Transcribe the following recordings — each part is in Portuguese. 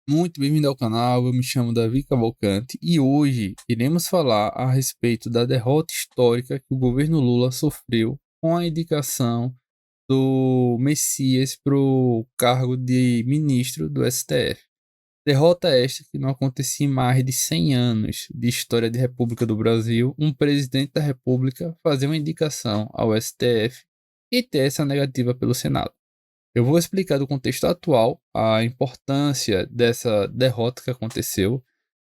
Muito bem-vindo ao canal, eu me chamo Davi Cavalcante e hoje iremos falar a respeito da derrota histórica que o governo Lula sofreu com a indicação do Messias para o cargo de ministro do STF. Derrota esta que não acontecia em mais de 100 anos de história de República do Brasil, um presidente da República fazer uma indicação ao STF e ter essa negativa pelo Senado. Eu vou explicar do contexto atual a importância dessa derrota que aconteceu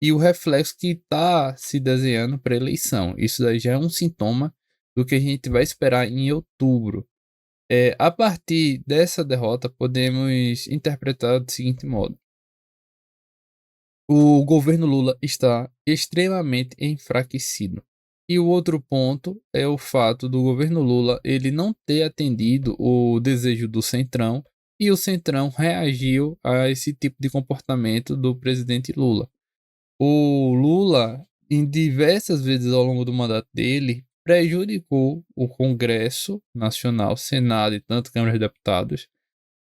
e o reflexo que está se desenhando para a eleição. Isso daí já é um sintoma do que a gente vai esperar em outubro. A partir dessa derrota, podemos interpretar do seguinte modo: o governo Lula está extremamente enfraquecido. E o outro ponto é o fato do governo Lula ele não ter atendido o desejo do Centrão e o Centrão reagiu a esse tipo de comportamento do presidente Lula. O Lula, em diversas vezes ao longo do mandato dele, prejudicou o Congresso Nacional, Senado e tanto Câmara de Deputados,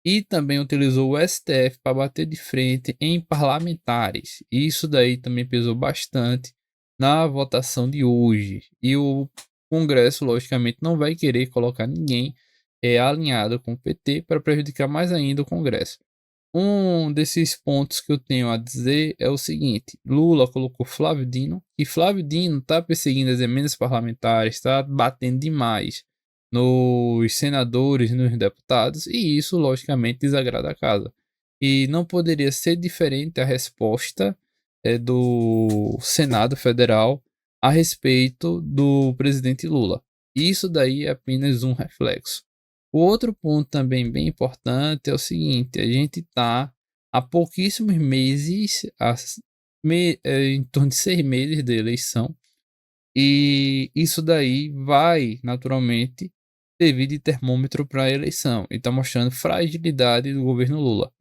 e também utilizou o STF para bater de frente em parlamentares. Isso daí também pesou bastante na votação de hoje. E o Congresso, logicamente, não vai querer colocar ninguém alinhado com o PT para prejudicar mais ainda o Congresso. Um desses pontos que eu tenho a dizer é o seguinte: Lula colocou Flávio Dino, e Flávio Dino está perseguindo as emendas parlamentares, está batendo demais nos senadores e nos deputados, e isso, logicamente, desagrada a casa. E não poderia ser diferente a resposta do Senado Federal a respeito do presidente Lula. Isso daí é apenas um reflexo. O outro ponto também bem importante é o seguinte: a gente está há pouquíssimos meses, em torno de 6 meses da eleição, e isso daí vai naturalmente servir de termômetro para a eleição e está mostrando fragilidade do governo Lula.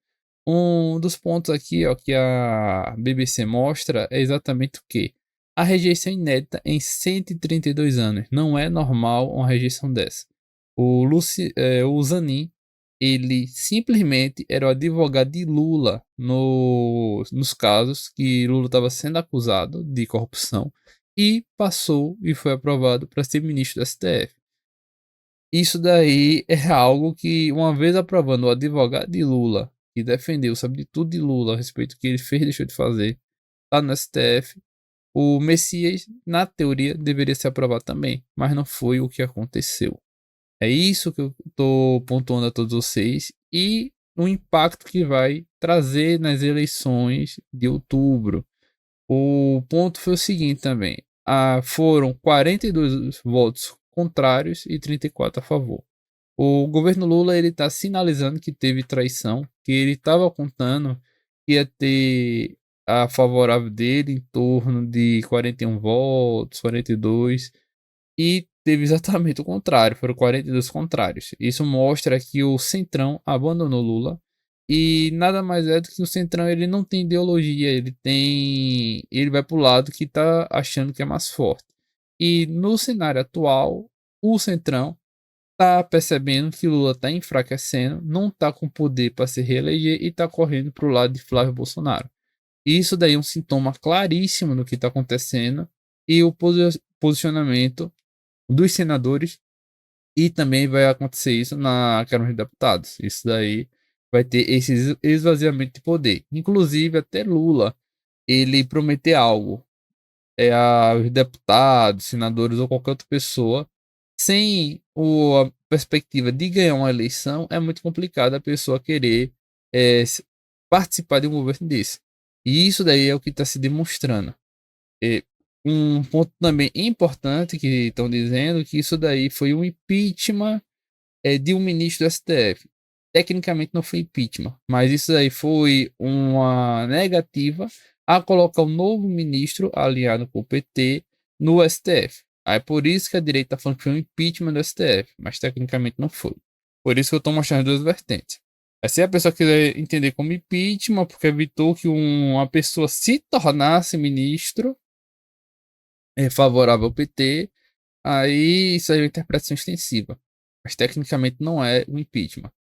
Um dos pontos aqui ó, que a BBC mostra é exatamente o que? A rejeição inédita em 132 anos. Não é normal uma rejeição dessa. O Zanin, ele simplesmente era o advogado de Lula nos casos que Lula estava sendo acusado de corrupção e passou e foi aprovado para ser ministro do STF. Isso daí é algo que, uma vez aprovando o advogado de Lula, que defendeu, sabe de tudo de Lula a respeito do que ele fez e deixou de fazer, lá no STF, o Messias, na teoria, deveria ser aprovado também, mas não foi o que aconteceu. É isso que eu estou pontuando a todos vocês e o impacto que vai trazer nas eleições de outubro. O ponto foi o seguinte também: foram 42 votos contrários e 34 a favor. O governo Lula ele está sinalizando que teve traição, que ele estava contando que ia ter a favorável dele em torno de 41 votos, 42, e teve exatamente o contrário, foram 42 contrários. Isso mostra que o Centrão abandonou Lula e nada mais é do que o Centrão ele não tem ideologia, ele vai pro lado que tá achando que é mais forte. E no cenário atual, o Centrão tá percebendo que Lula tá enfraquecendo, não tá com poder para se reeleger e tá correndo pro lado de Flávio Bolsonaro. Isso daí é um sintoma claríssimo do que está acontecendo e o posicionamento dos senadores, e também vai acontecer isso na Câmara de Deputados. Isso daí vai ter esse esvaziamento de poder. Inclusive, até Lula, ele prometer algo aos deputados, senadores ou qualquer outra pessoa, sem a perspectiva de ganhar uma eleição, é muito complicado a pessoa querer participar de um governo desse. E isso daí é o que está se demonstrando. E um ponto também importante que estão dizendo que isso daí foi um impeachment de um ministro do STF. Tecnicamente não foi impeachment, mas isso daí foi uma negativa a colocar um novo ministro aliado com o PT no STF. Aí por isso que a direita está falando que foi um impeachment do STF, mas tecnicamente não foi. Por isso que eu estou mostrando as duas vertentes. Aí, se a pessoa quiser entender como impeachment, porque evitou que uma pessoa se tornasse ministro, é favorável ao PT, aí isso aí é uma interpretação extensiva. Mas tecnicamente não é um impeachment.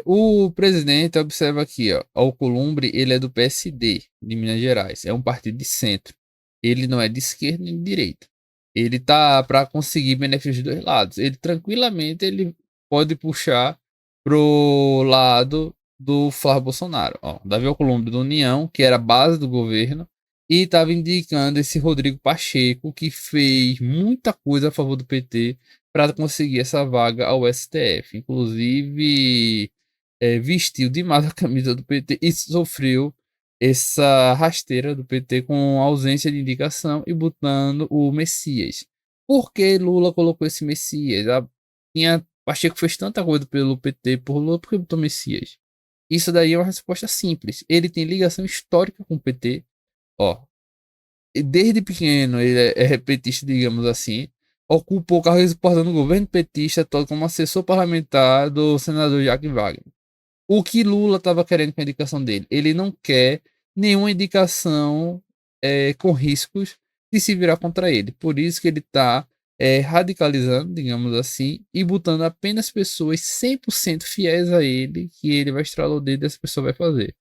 O presidente, observa aqui, ó, Alcolumbre, ele é do PSD, de Minas Gerais. É um partido de centro. Ele não é de esquerda nem de direita. Ele tá para conseguir benefícios dos dois lados. Ele tranquilamente ele pode puxar pro lado do Flávio Bolsonaro. Ó, Davi Alcolumbre do União, que era a base do governo, e estava indicando esse Rodrigo Pacheco, que fez muita coisa a favor do PT para conseguir essa vaga ao STF. Inclusive, vestiu demais a camisa do PT e sofreu essa rasteira do PT com ausência de indicação e botando o Messias. Por que Lula colocou esse Messias? Pacheco fez tanta coisa pelo PT por Lula, por que botou Messias? Isso daí é uma resposta simples. Ele tem ligação histórica com o PT. Ó, desde pequeno ele é petista, digamos assim. Ocupou cargos importantes no governo petista, atuando como assessor parlamentar do senador Jacques Wagner. O que Lula estava querendo com a indicação dele? Ele não quer nenhuma indicação com riscos de se virar contra ele. Por isso que ele está radicalizando, digamos assim, e botando apenas pessoas 100% fiéis a ele, que ele vai estralar o dedo e essa pessoa vai fazer.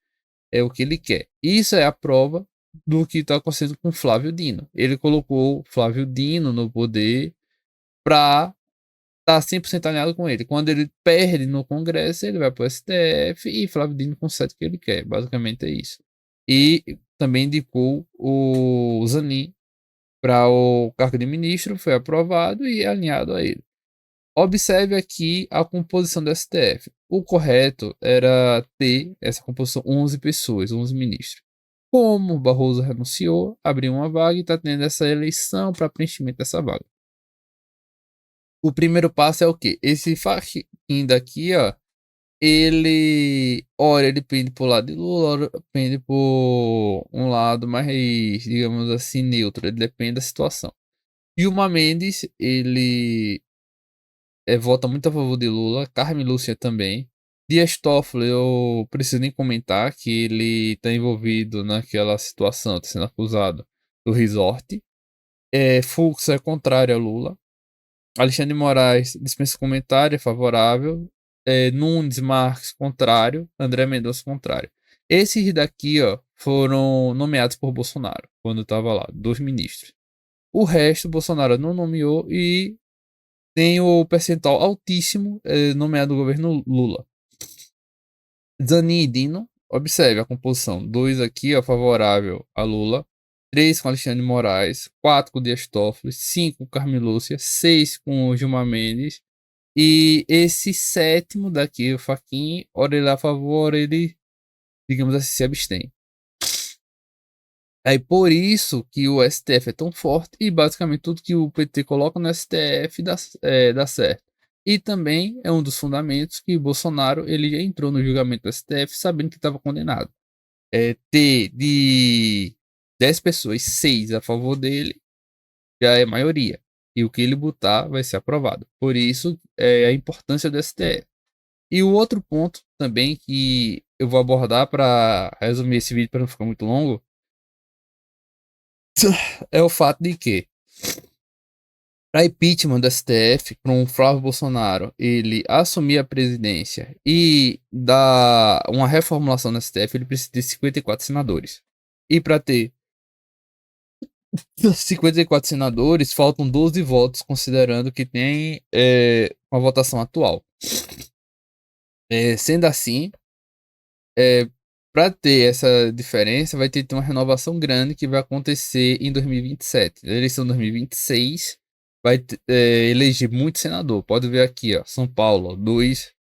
É o que ele quer. Isso é a prova do que está acontecendo com Flávio Dino. Ele colocou Flávio Dino no poder para tá 100% alinhado com ele. Quando ele perde no Congresso, ele vai pro STF e Flávio Dino concede o que ele quer. Basicamente é isso. E também indicou o Zanin para o cargo de ministro, foi aprovado e alinhado a ele. Observe aqui a composição do STF. O correto era ter essa composição 11 pessoas, 11 ministros. Como Barroso renunciou, abriu uma vaga e está tendo essa eleição para preenchimento dessa vaga. O primeiro passo é o quê? Esse faquinho daqui, ó, ora ele pende pro lado de Lula, ora pende por um lado mais, digamos assim, neutro. Ele depende da situação. Gilmar Mendes, ele vota muito a favor de Lula. Carmen Lúcia também. Dias Toffoli, eu preciso nem comentar que ele tá envolvido naquela situação, tá sendo acusado do resort. Fux é contrário a Lula. Alexandre de Moraes dispensa comentário, é favorável. Nunes Marques, contrário. André Mendonça, contrário. Esses daqui, ó, foram nomeados por Bolsonaro, quando estava lá, 2 ministros. O resto, Bolsonaro não nomeou e tem o percentual altíssimo nomeado do governo Lula. Zanin e Dino, observe a composição. 2 aqui, ó, favorável a Lula. 3 com Alexandre de Moraes, 4 com Dias Toffoli, 5 com Carmen Lúcia, 6 com o Gilmar Mendes. E esse sétimo daqui, o Fachin, ora ele é a favor, ora ele, digamos assim, se abstém. Aí por isso que o STF é tão forte e basicamente tudo que o PT coloca no STF dá certo. E também é um dos fundamentos que o Bolsonaro ele já entrou no julgamento do STF sabendo que estava condenado. Ter de 10 pessoas, 6 a favor dele, já é maioria. E o que ele botar vai ser aprovado. Por isso, a importância do STF. E o outro ponto também que eu vou abordar para resumir esse vídeo para não ficar muito longo é o fato de que para impeachment do STF, para um Flávio Bolsonaro ele assumir a presidência e dar uma reformulação no STF, ele precisa de 54 senadores. E para ter 54 senadores, faltam 12 votos, considerando que tem uma votação atual. Sendo assim, para ter essa diferença, vai ter que ter uma renovação grande que vai acontecer em 2027. A eleição de 2026 vai eleger muito senador. Pode ver aqui, ó, São Paulo, 2.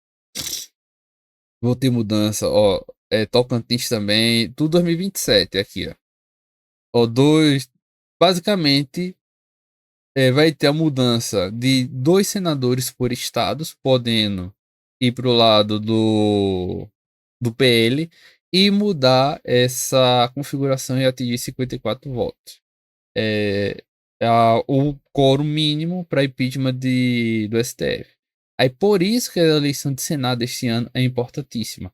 Vou ter mudança, ó, Tocantins também, tudo 2027 aqui, ó, 2. Basicamente, vai ter a mudança de 2 senadores por estados, podendo ir para o lado do PL e mudar essa configuração e atingir 54 votos. O quórum mínimo para impeachment do STF. Aí por isso que a eleição de Senado este ano é importantíssima.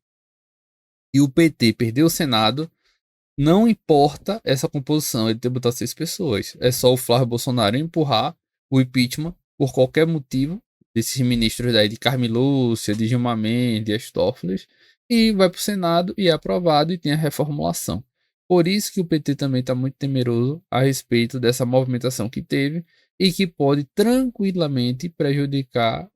E o PT perdeu o Senado, não importa essa composição, ele tem que botar 6 pessoas. É só o Flávio Bolsonaro empurrar o impeachment por qualquer motivo desses ministros daí de Carmen Lúcia, de Gilmar Mendes, de Astófeles, e vai para o Senado e é aprovado e tem a reformulação. Por isso que o PT também está muito temeroso a respeito dessa movimentação que teve e que pode tranquilamente prejudicar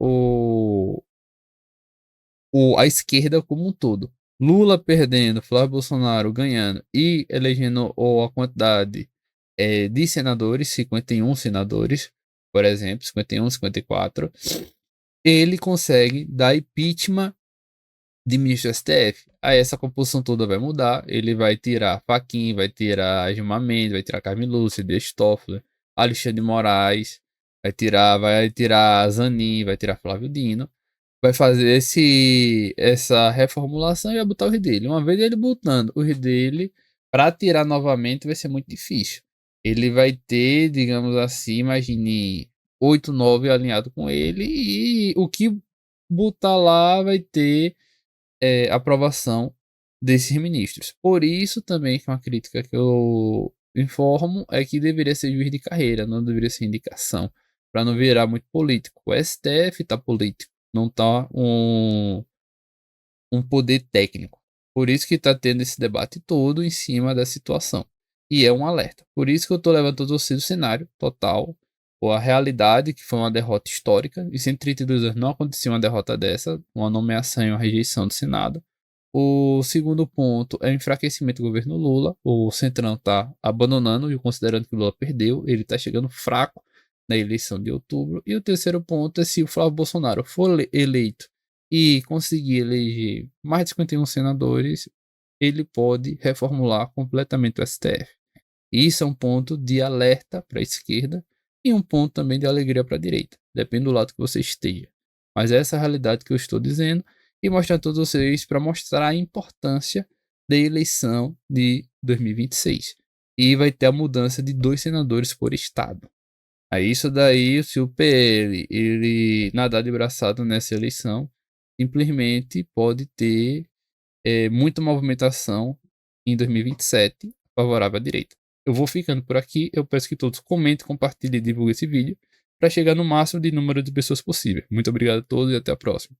a esquerda como um todo. Lula perdendo, Flávio Bolsonaro ganhando e elegendo a quantidade de senadores, 51 senadores, por exemplo, 51, 54, ele consegue dar impeachment de ministro do STF. Aí essa composição toda vai mudar. Ele vai tirar Fachin, vai tirar Gilmar Mendes, vai tirar Carmen Lúcia, Dias Toffoli, Alexandre de Moraes, vai tirar Zanin, vai tirar Flávio Dino. Vai fazer essa reformulação e vai botar o dele. Uma vez ele botando o dele, para tirar novamente vai ser muito difícil. Ele vai ter, digamos assim, imagine 8, 9 alinhado com ele e o que botar lá vai ter aprovação desses ministros. Por isso também que uma crítica que eu informo é que deveria ser juiz de carreira, não deveria ser indicação, para não virar muito político. O STF tá político, não tá um poder técnico. Por isso que tá tendo esse debate todo em cima da situação. E é um alerta. Por isso que eu tô levantando o cenário total, ou a realidade, que foi uma derrota histórica. Em 132 anos não acontecia uma derrota dessa, uma nomeação e uma rejeição do Senado. O segundo ponto é o enfraquecimento do governo Lula. O Centrão está abandonando e considerando que o Lula perdeu. Ele está chegando fraco na eleição de outubro. E o terceiro ponto é se o Flávio Bolsonaro for eleito e conseguir eleger mais de 51 senadores, ele pode reformular completamente o STF. E isso é um ponto de alerta para a esquerda e um ponto também de alegria para a direita. Depende do lado que você esteja. Mas essa é a realidade que eu estou dizendo e mostrar a todos vocês para mostrar a importância da eleição de 2026. E vai ter a mudança de 2 senadores por estado. Aí isso daí, se o PL ele nadar de braçada nessa eleição, simplesmente pode ter muita movimentação em 2027 favorável à direita. Eu vou ficando por aqui. Eu peço que todos comentem, compartilhem e divulguem esse vídeo para chegar no máximo de número de pessoas possível. Muito obrigado a todos e até a próxima.